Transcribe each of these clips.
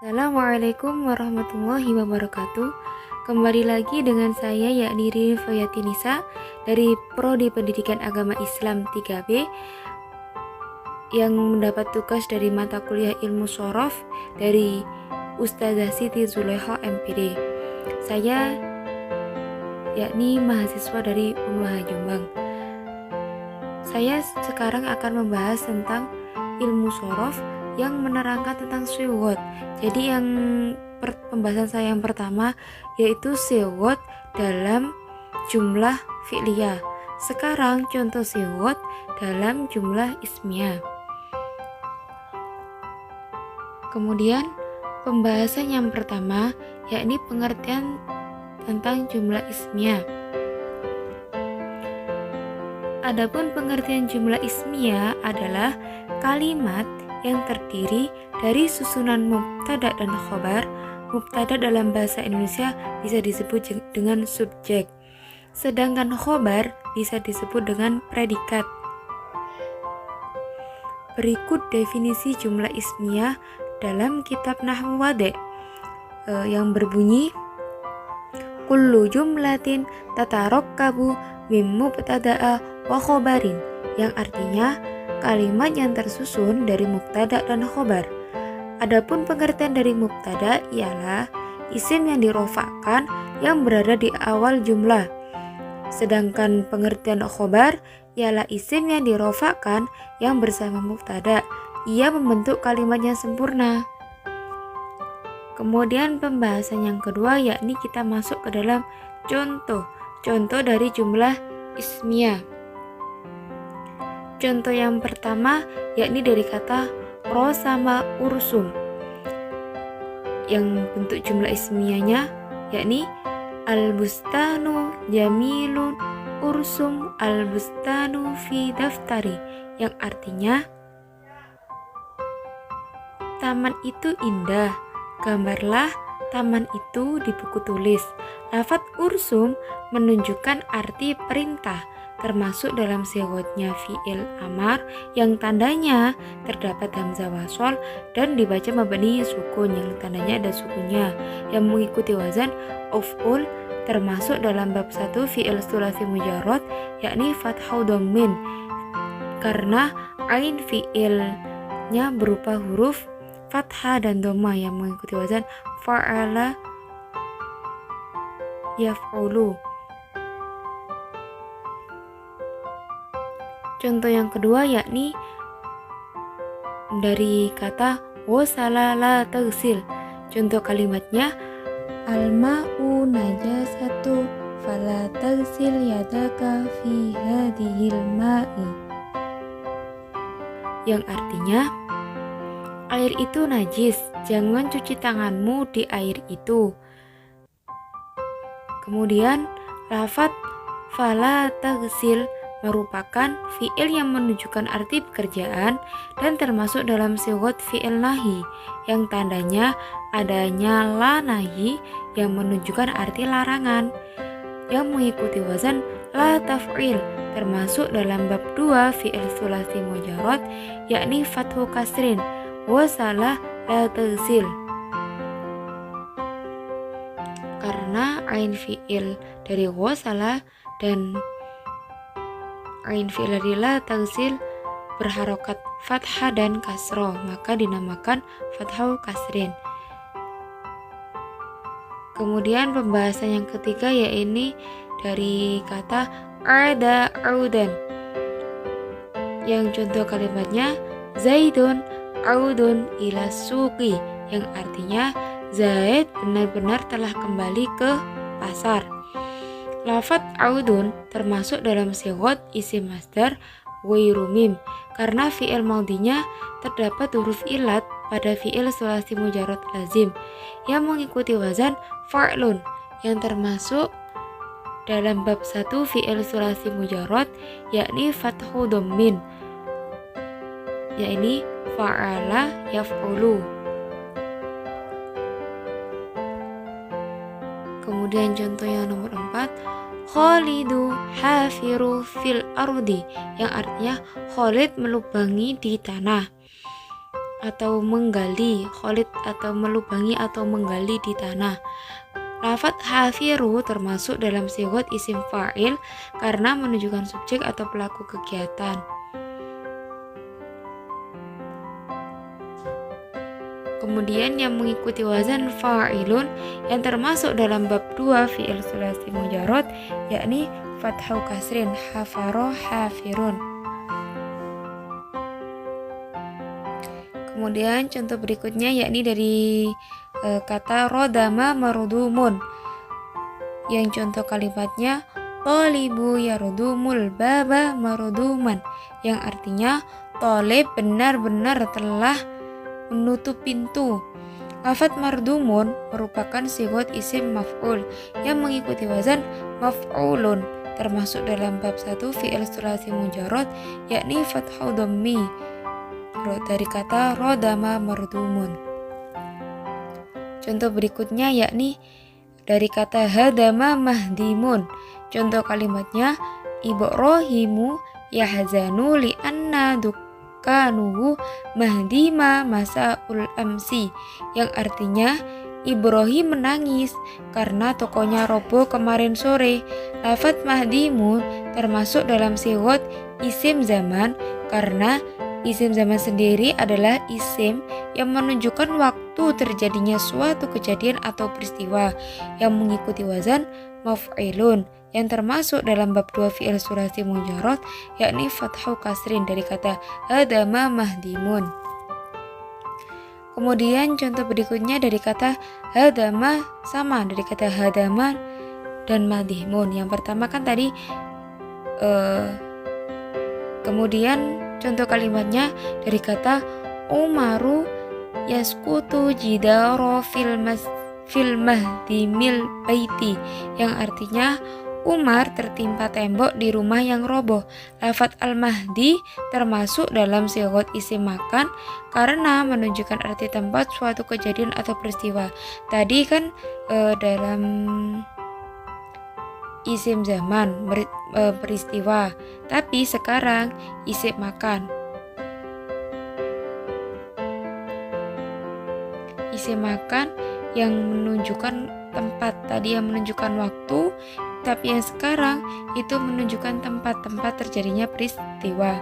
Assalamualaikum warahmatullahi wabarakatuh. Kembali lagi dengan saya yakni Riri Fayatinisa dari Prodi Pendidikan Agama Islam 3B yang mendapat tugas dari mata kuliah ilmu shorof dari Ustazah Siti Zulekha MPD. Saya yakni mahasiswa dari Unwaha Jombang. Saya sekarang akan membahas tentang ilmu shorof yang menerangkan tentang siwot. Jadi yang pembahasan saya yang pertama yaitu siwot dalam jumlah fi'liyah. Sekarang contoh siwot dalam jumlah ismiyah. Kemudian pembahasan yang pertama yakni pengertian tentang jumlah ismiyah. Adapun pengertian jumlah ismiyah adalah kalimat yang terdiri dari susunan mubtada dan khobar. Mubtada dalam bahasa Indonesia bisa disebut dengan subjek, sedangkan khobar bisa disebut dengan predikat. Berikut definisi jumlah ismiyah dalam kitab Nahwu Wadi' yang berbunyi kullu jumlatin tatarokkabu mim mubtada'a wa khobarin, yang artinya kalimat yang tersusun dari mubtada dan khobar. Adapun pengertian dari mubtada ialah isim yang dirofakkan yang berada di awal jumlah. Sedangkan pengertian khobar ialah isim yang dirofakkan yang bersama mubtada. Ia membentuk kalimat yang sempurna. Kemudian pembahasan yang kedua yakni kita masuk ke dalam contoh dari jumlah ismiyah. Contoh yang pertama yakni dari kata rosama ursum, yang bentuk jumlah ismiyahnya yakni al-bustanu jamilun ursum al-bustanu fi daftari, yang artinya taman itu indah, gambarlah taman itu di buku tulis. Lafaz ursum menunjukkan arti perintah, termasuk dalam siwotnya fi'il amar yang tandanya terdapat hamzah wasol dan dibaca mabni sukun yang tandanya ada sukunnya yang mengikuti wazan uf'ul, termasuk dalam bab 1 fi'il tsulats mujarrad yakni fathau dhammin karena ain fi'ilnya berupa huruf fathah dan dhamma yang mengikuti wazan fa'ala yaf'ulu. Contoh yang kedua yakni dari kata wasala la taghsil. Contoh kalimatnya al-ma'u najasatu fala taghsil yadaka fi hadhil ma'i, yang artinya air itu najis, jangan cuci tanganmu di air itu. Kemudian lafaz fala taghsil merupakan fi'il yang menunjukkan arti pekerjaan dan termasuk dalam sigot fi'il nahi yang tandanya adanya la nahi yang menunjukkan arti larangan yang mengikuti wazan la taf'il, termasuk dalam bab 2 fi'il tsulats mujarrad yakni fathu kasrin wasala la taghsil, karena ain fi'il dari wasala dan ain fi'il dari la taghsil berharokat fathah dan kasroh, maka dinamakan fathau kasrin. Kemudian pembahasan yang ketiga yaitu dari kata ada audan, yang contoh kalimatnya zaidun audun ila suqi, yang artinya Zaid benar-benar telah kembali ke pasar. Lafaz audun termasuk dalam sigot isim masdar ghairu mim karena fi'il maudinya terdapat huruf ilat pada fi'il sulasi mujarrad lazim yang mengikuti wazan fa'lun yang termasuk dalam bab 1 fi'il sulasi mujarrad, yakni fathu dhammin, yakni fa'ala yaf'ulu. Kemudian contoh yang nomor 4, Khalidu hafiru fil ardi, yang artinya Khalid melubangi di tanah atau menggali, Khalid atau melubangi atau menggali di tanah. Lafaz hafiru termasuk dalam sigot isim fa'il karena menunjukkan subjek atau pelaku kegiatan. Kemudian yang mengikuti wazan fa'ilun yang termasuk dalam bab 2 fi'il sulasi mujarrad, yakni fathau kasrin, hafaro hafirun. Kemudian contoh berikutnya yakni dari kata rodama marudumun, yang contoh kalimatnya tolibu yarudumul baba maruduman, yang artinya tolib benar-benar telah menutup pintu. Lafaz mardumun merupakan sigot isim maf'ul yang mengikuti wazan maf'ulun, termasuk dalam bab 1 fi'il sulasi mujarrad, yakni fathu dhammi, dari kata rodama mardumun. Contoh berikutnya yakni dari kata hadama mahdimun. Contoh kalimatnya Ibrahimu yahzanu li'anna kanuhu mahdima masaul amsi, yang artinya Ibrahim menangis karena tokonya roboh kemarin sore. Lafaz mahdimun termasuk dalam sigot isim zaman karena isim zaman sendiri adalah isim yang menunjukkan waktu terjadinya suatu kejadian atau peristiwa yang mengikuti wazan maf'ilun yang termasuk dalam bab 2 fi'il sulasi mujarrad, yakni fathu kasrin dari kata hadama mahdimun. Kemudian contoh berikutnya dari kata hadama sama dari kata hadama dan mahdimun. Yang pertama kan tadi kemudian contoh kalimatnya dari kata Umaru yaskutu jidaro fil mahdimil baiti, yang artinya Umar tertimpa tembok di rumah yang roboh. Lafaz al-mahdi termasuk dalam sigot isim makan karena menunjukkan arti tempat suatu kejadian atau peristiwa. Tadi kan dalam isim zaman peristiwa, tapi sekarang isim makan. Isim makan yang menunjukkan tempat, tadi yang menunjukkan waktu, tapi yang sekarang itu menunjukkan tempat terjadinya peristiwa.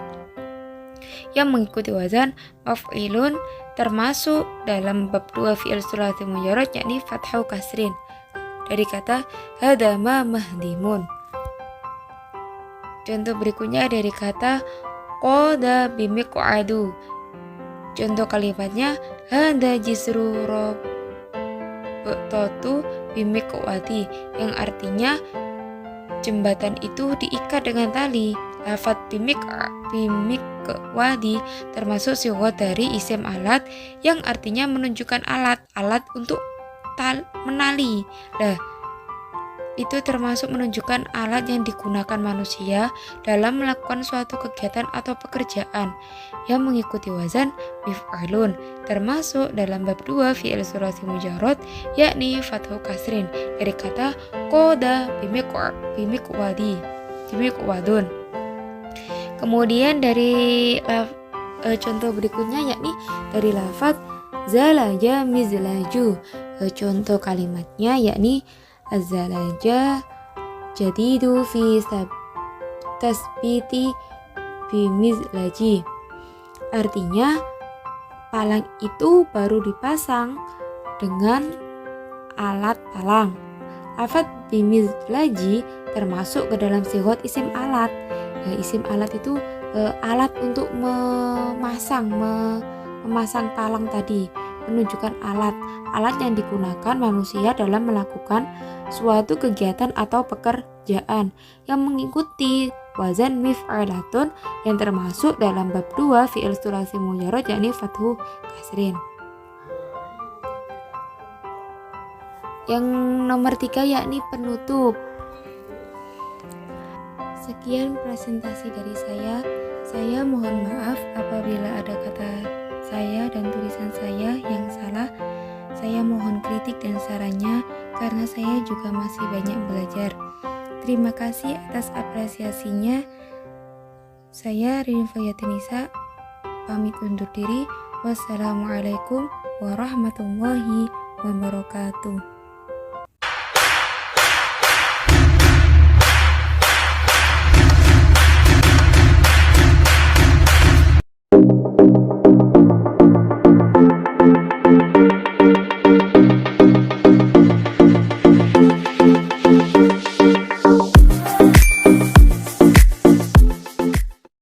Yang mengikuti wazan maf'ilun termasuk dalam bab 2 fi'il sulasi mujarrad, yakni fathu kasrin dari kata hadama mahdimun. Contoh berikutnya dari kata qada bimiq'adu. Contoh kalimatnya hada jisru rabtatu bimiq'wadi, yang artinya jembatan itu diikat dengan tali. Lafaz bimiq'wadi termasuk sigot dari isim alat yang artinya menunjukkan alat untuk menali. Nah, itu termasuk menunjukkan alat yang digunakan manusia dalam melakukan suatu kegiatan atau pekerjaan yang mengikuti wazan mif'alun, termasuk dalam bab 2 fi'il sulasi mujarrad, yakni fathu kasrin dari kata qada bimiq'wadun. Kemudian dari contoh berikutnya yakni dari lafaz zalaja mizlaju. Contoh kalimatnya yakni azalaja jadidu fi tasbiti bimizlaji, artinya palang itu baru dipasang dengan alat palang. Lafaz bimizlaji termasuk ke dalam sigot isim alat. Isim alat itu alat untuk memasang palang tadi, menunjukkan alat yang digunakan manusia dalam melakukan suatu kegiatan atau pekerjaan yang mengikuti wazan mif'alatun yang termasuk dalam bab 2 fi'il sulasi mujarrad, yakni fathu kasrin. Yang nomor 3 yakni penutup. Sekian presentasi dari saya. Saya mohon maaf apabila ada kata saya dan tulisan saya yang salah. Saya mohon kritik dan sarannya karena saya juga masih banyak belajar. Terima kasih atas apresiasinya. Saya Ririn Fayatinisa pamit undur diri. Wassalamualaikum warahmatullahi wabarakatuh.